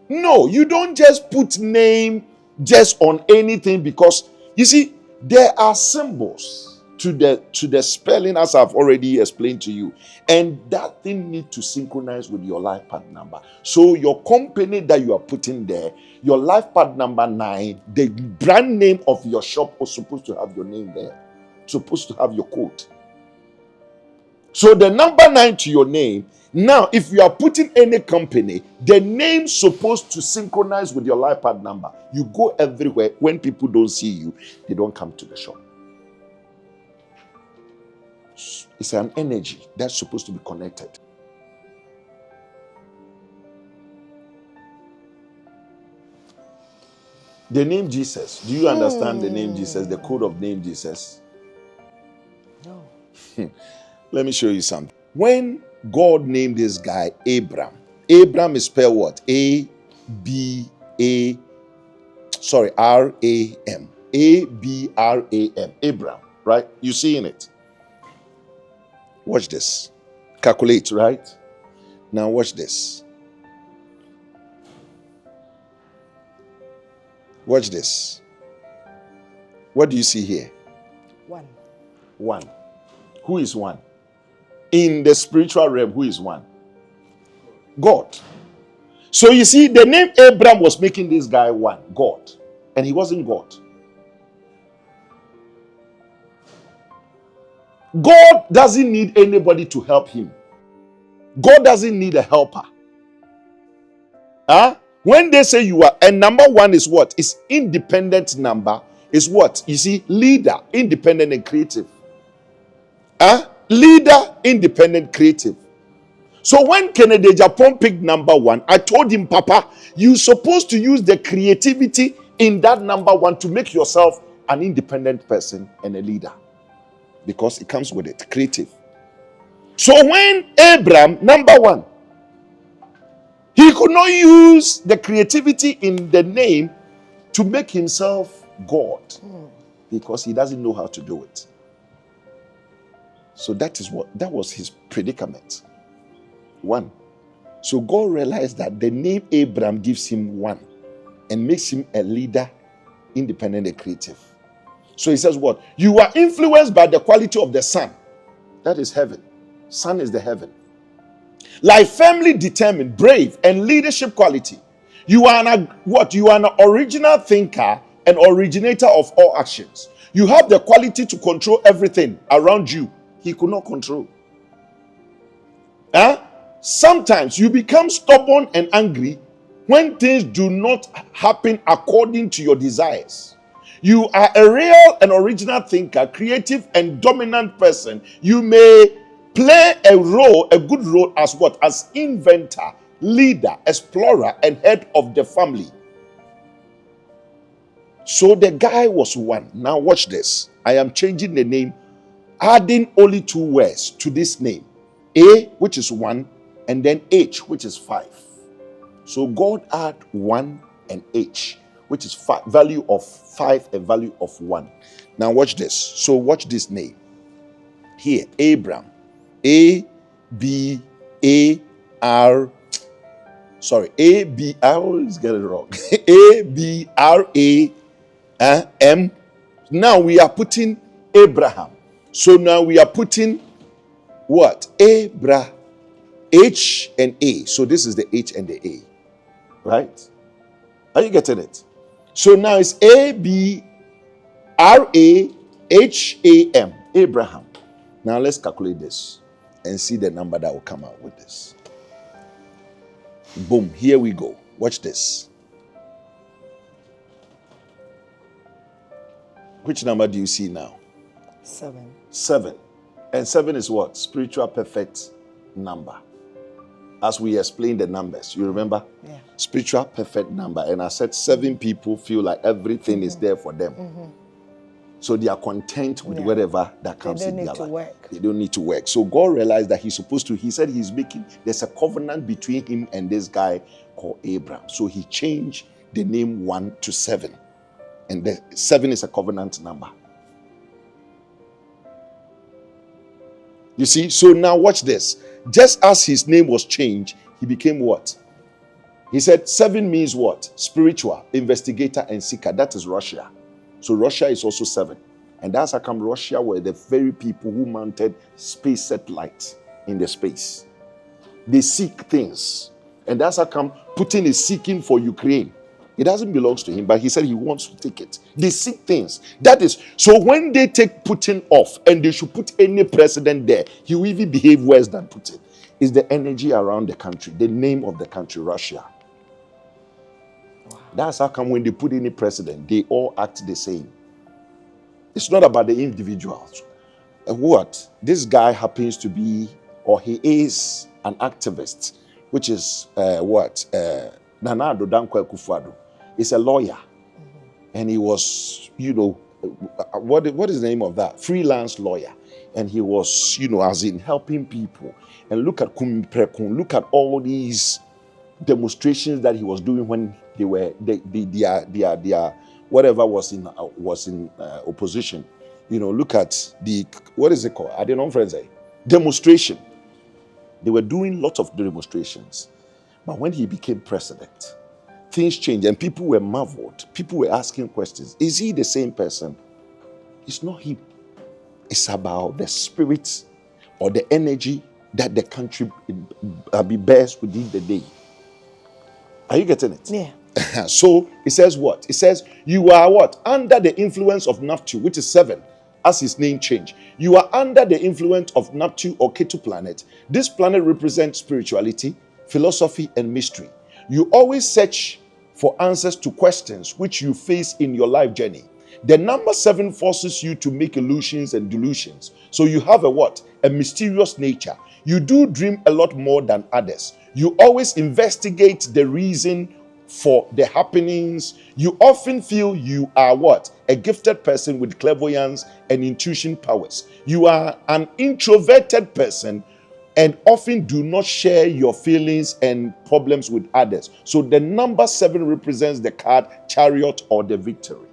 No, you don't just put name just on anything, because you see, there are symbols to the spelling, as I've already explained to you, and that thing needs to synchronize with your life path number. So your company that you are putting there, your life path number 9, the brand name of your shop was supposed to have your name there, supposed to have your code. So the number 9 to your name. Now, if you are putting any company, the name's supposed to synchronize with your life path number. You go everywhere. When people don't see you, they don't come to the shop. It's an energy that's supposed to be connected. The name Jesus. Do you understand the name Jesus, the code of name Jesus? No. Let me show you something. When God named this guy Abram is spelled what? R-A-M. A-B-R-A-M. Abram, right? You seeing it? Watch this. Calculate, right? Now watch this. Watch this. What do you see here? 1. 1. Who is 1? In the spiritual realm, who is 1? God. So you see, the name Abram was making this guy 1, God. And he wasn't God. God doesn't need anybody to help him. God doesn't need a helper. When they say you are, and number 1 is what? Is independent number. Is what? You see, leader, independent and creative. Leader, independent, creative. So when Kennedy Japan picked number 1, I told him, Papa, you're supposed to use the creativity in that number 1 to make yourself an independent person and a leader. Because it comes with it, creative. So when Abram, number 1, he could not use the creativity in the name to make himself God, because he doesn't know how to do it. So that was his predicament. 1. So God realized that the name Abram gives him 1 and makes him a leader, independent and creative. So he says what? You are influenced by the quality of the sun. That is heaven. Sun is the heaven. Like firmly determined, brave, and leadership quality. You are You are an original thinker and originator of all actions. You have the quality to control everything around you. He could not control. Sometimes you become stubborn and angry when things do not happen according to your desires. You are a real and original thinker, creative and dominant person. You may play a good role as what? As inventor, leader, explorer, and head of the family. So the guy was 1. Now watch this. I am changing the name, adding only 2 words to this name. A, which is 1, and then H, which is 5. So God add 1 and H, which is value of 5 and value of 1. Now watch this. So watch this name. Here, Abram. A-B-A-R. Sorry, A-B, I always get it wrong. A-B-R-A-M. Now we are putting Abraham. So now we are putting what? Abraham. H and A. So this is the H and the A. Right? Are you getting it? So now it's A-B-R-A-H-A-M. Abraham. Now let's calculate this and see the number that will come out with this. Boom. Here we go. Watch this. Which number do you see now? 7. 7. And 7 is what? Spiritual perfect number. As we explained the numbers, you remember? Yeah. Spiritual perfect number. And I said 7 people feel like everything is there for them. So they are content with whatever that comes in their life. Work. They don't need to work. So God realized that he's supposed to, he said there's a covenant between him and this guy called Abraham. So he changed the name 1 to 7. And the 7 is a covenant number. You see, so now watch this. Just as his name was changed, he became what? He said 7 means what? Spiritual, investigator, and seeker. That is Russia. So Russia is also 7. And that's how come Russia were the very people who mounted space satellites in the space. They seek things. And that's how come Putin is seeking for Ukraine. It doesn't belong to him, but he said he wants to take it. They seek things. That is, so when they take Putin off and they should put any president there, he will even behave worse than Putin. It's the energy around the country, the name of the country, Russia. Wow. That's how come when they put any president, they all act the same. It's not about the individuals. What? This guy happens to be, or he is an activist, which is Nana Addo Dankwa Akufo-Addo. He's a lawyer. And he was, what is the name of that? Freelance lawyer. And he was, as in helping people. And look at Kumprekun, look at all these demonstrations that he was doing when they were, their whatever was in opposition. Look at the, what is it called? I don't know, friends. Demonstration. They were doing lots of demonstrations. But when he became president, things changed and people were marveled. People were asking questions. Is he the same person? It's not him. It's about the spirit or the energy that the country bears within the day. Are you getting it? Yeah. So it says what? It says you are what? Under the influence of Neptune, which is 7, as his name changed. You are under the influence of Neptune or Ketu planet. This planet represents spirituality, philosophy, and mystery. You always search for answers to questions which you face in your life journey. The number 7 forces you to make illusions and delusions. So you have a what? A mysterious nature. You do dream a lot more than others. You always investigate the reason for the happenings. You often feel you are what? A gifted person with clairvoyance and intuition powers. You are an introverted person and often do not share your feelings and problems with others. So the number 7 represents the card Chariot or the victory.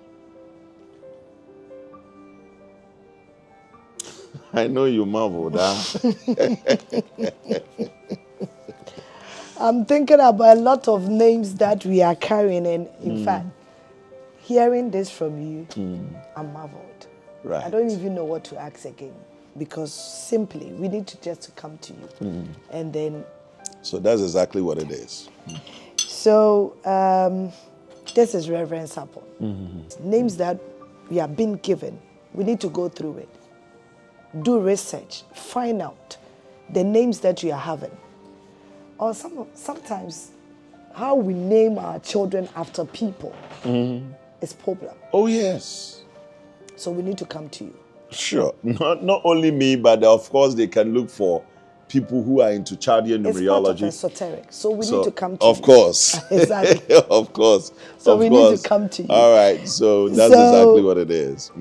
I know you marveled, huh? I'm thinking about a lot of names that we are carrying, and in fact, hearing this from you, I'm marveled. Right. I don't even know what to ask again, because simply we need to just come to you, and then. So that's exactly what it is. So this is Reverend Sarpong. Names that we have been given, we need to go through it, do research, find out the names that you are having. Or sometimes how we name our children after people is problem. Oh, yes. So we need to come to you. Sure. Not only me, but of course they can look for people who are into Chaldean Numerology. It's part of esoteric. So we need to come to you. Of course. Exactly. Of course. So of we course. need to come to you. All right. So that's exactly what it is.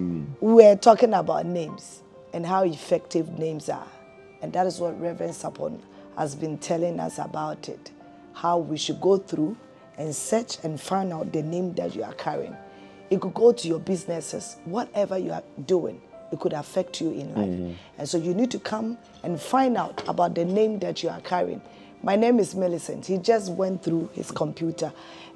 We're talking about names and how effective names are. And that is what Reverend Sarpong has been telling us about it. How we should go through and search and find out the name that you are carrying. It could go to your businesses, whatever you are doing, it could affect you in life. And so you need to come and find out about the name that you are carrying. My name is Millicent. He just went through his computer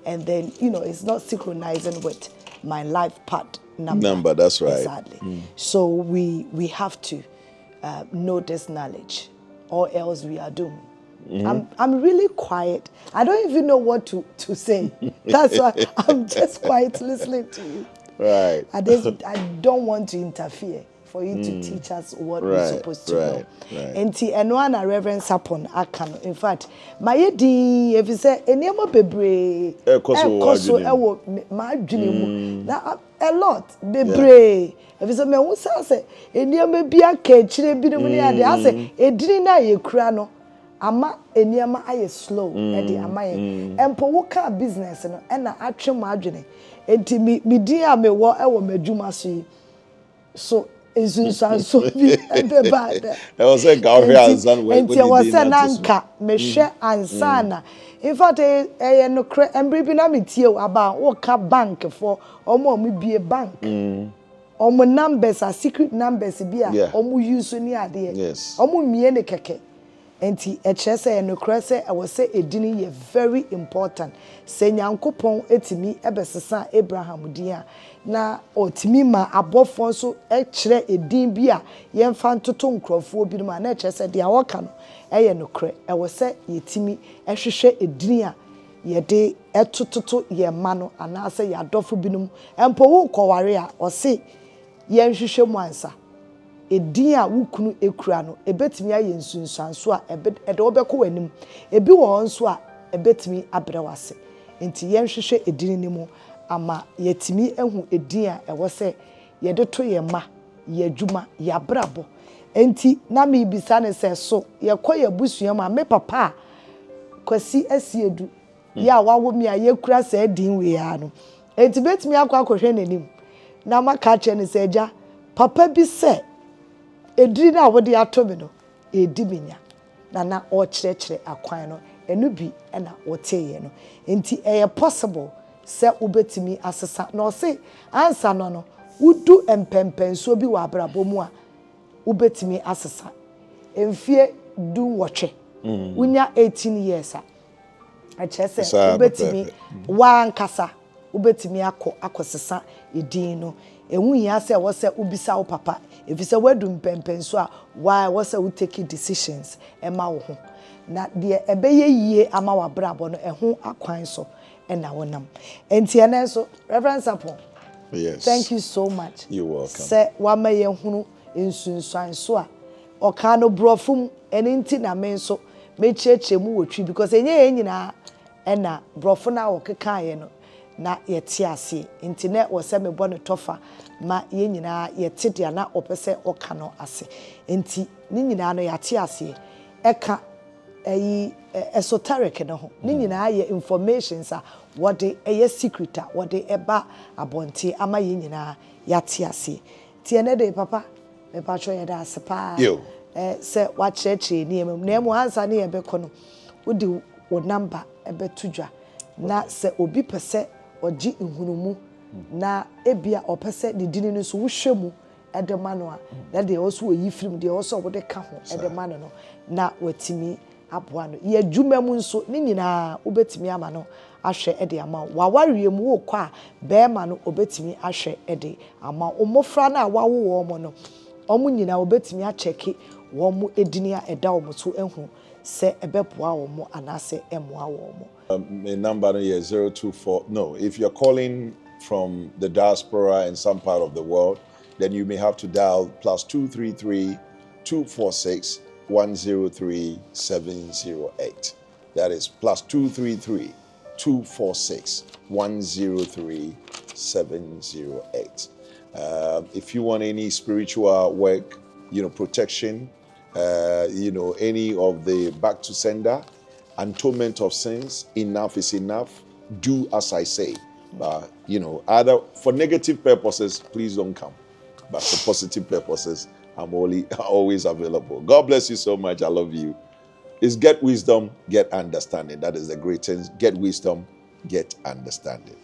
and then, it's not synchronizing with my life path number. That's right. Exactly. So we have to know this knowledge, or else we are doomed. I'm really quiet. I don't even know what to say. That's why I'm just quiet listening to you. Right. I don't want to interfere for you to teach us what we're supposed to know. And one Reverend Sarpong Akano. In fact, my di if you say enema bebre a lot bebre. If you say me who say enema bia ka chire bi no ne ade I say edini na ye kura no ama enema aye slow e de ama ye empo wo ka business no e na atwe mo adwene enti mi di a me wo e wo madwuma so yi so nsunsuanso bi ɛbɛba dɛ. was a Gauria and son when Enti ɛwɔ sɛ nanka mehwɛ ansa na in fact ɛyɛ nokora mbere bi na metie aba woka bank for ɔmo bie bank. Omo numbers are secret numbers bi a omo use ni ade. Yes. Omo mie ne keke. Enti ekyere se enokra se e wo se edini ye very important. Se Nyankopon etimi ebesesa Abraham din a na otimi ma abofo nso ekyere edin bi a yemfa ntoto nkrofo bi ma na ekyere se de awoka no eye nokra. E wo se yetimi ehwehwe edin a yede etototo ye ma no anase ya adofo binum empo wo koware a o se yenhwehwe mu ansa edin a wukunu ekura no ebetimi aye nsunsuanso a ede obekọ wanim ebi wo nso a ebetimi abrewase enti yenhwehwe edin ni mu ama yetimi ehu edin a ewo se yede to ye ma ye adwuma ye abrabo enti na me bisa ne se so ye koye busua ma me papa kwasi asiedu ya wawo mi a ye kura se edin we ya no enti betimi akwa nanim na maka che ne se agya papa bi se ediri na wode ato me no edi binya na o kyerɛkyerɛ akwan no enu bi na woteye no enti eye possible se ubetimi asesa na o se ansa no wudu empempenso bi wa abrabɔ mu a ubetimi asesa emfie du nwɔtwe unya 18 years a kyerɛ ubetimi wa nkasa ubetimi akosesa edin no ehu hia se wo se ubisa wo papa efise wadu mpempenso a why wo se wo take decisions ema wo ho na de ebeye yie ama wa brabo no ehu akwan so na wonam enti ene so Reverend Sarpong. Yes, thank you so much. You're welcome. Se wa maye hunu nsunsuanso a oka no brofum ene nti na me so me chieche mu wotwi because enye nyina na brofo na wo keka ye no na yete ase nti na wo se me bɔ ne tofa ma ye nyina yete dia na opese oka no ase nti ni nyina no yate ase eka ayi esoteric no ho ni nyina ye informations a wode eye secret a wode eba abonte ama ye nyina yate ase tie ne de papa me pa cho ye da ase pa se wa cheche ni emem na emu ansa ne ye beko no wodi wo number ebe tudwa na se obi pese oji nhunumu na ebia opese de dini no so wohwemu edema no a na de also oyi film de also wode ka ho edema no na watimi aboa no ye dwuma mu nso ni nyina obetimi ama no ahwe ede ama wawarie mu wo kwa be ma no obetimi ahwe ede ama omofra na wawo wo mo no omu nyina obetimi a checki wo mu edini a eda wo so ehu se ebeboa wo mo anase emoa wo mo. My number is 024. No, if you're calling from the diaspora in some part of the world, then you may have to dial +233 246 103 708. That is +233 246 103 708. If you want any spiritual work, protection, any of the back to sender, atonement of sins, enough is enough, do as I say. But, either for negative purposes, please don't come. But for positive purposes, I'm always available. God bless you so much. I love you. It's get wisdom, get understanding. That is the great thing. Get wisdom, get understanding.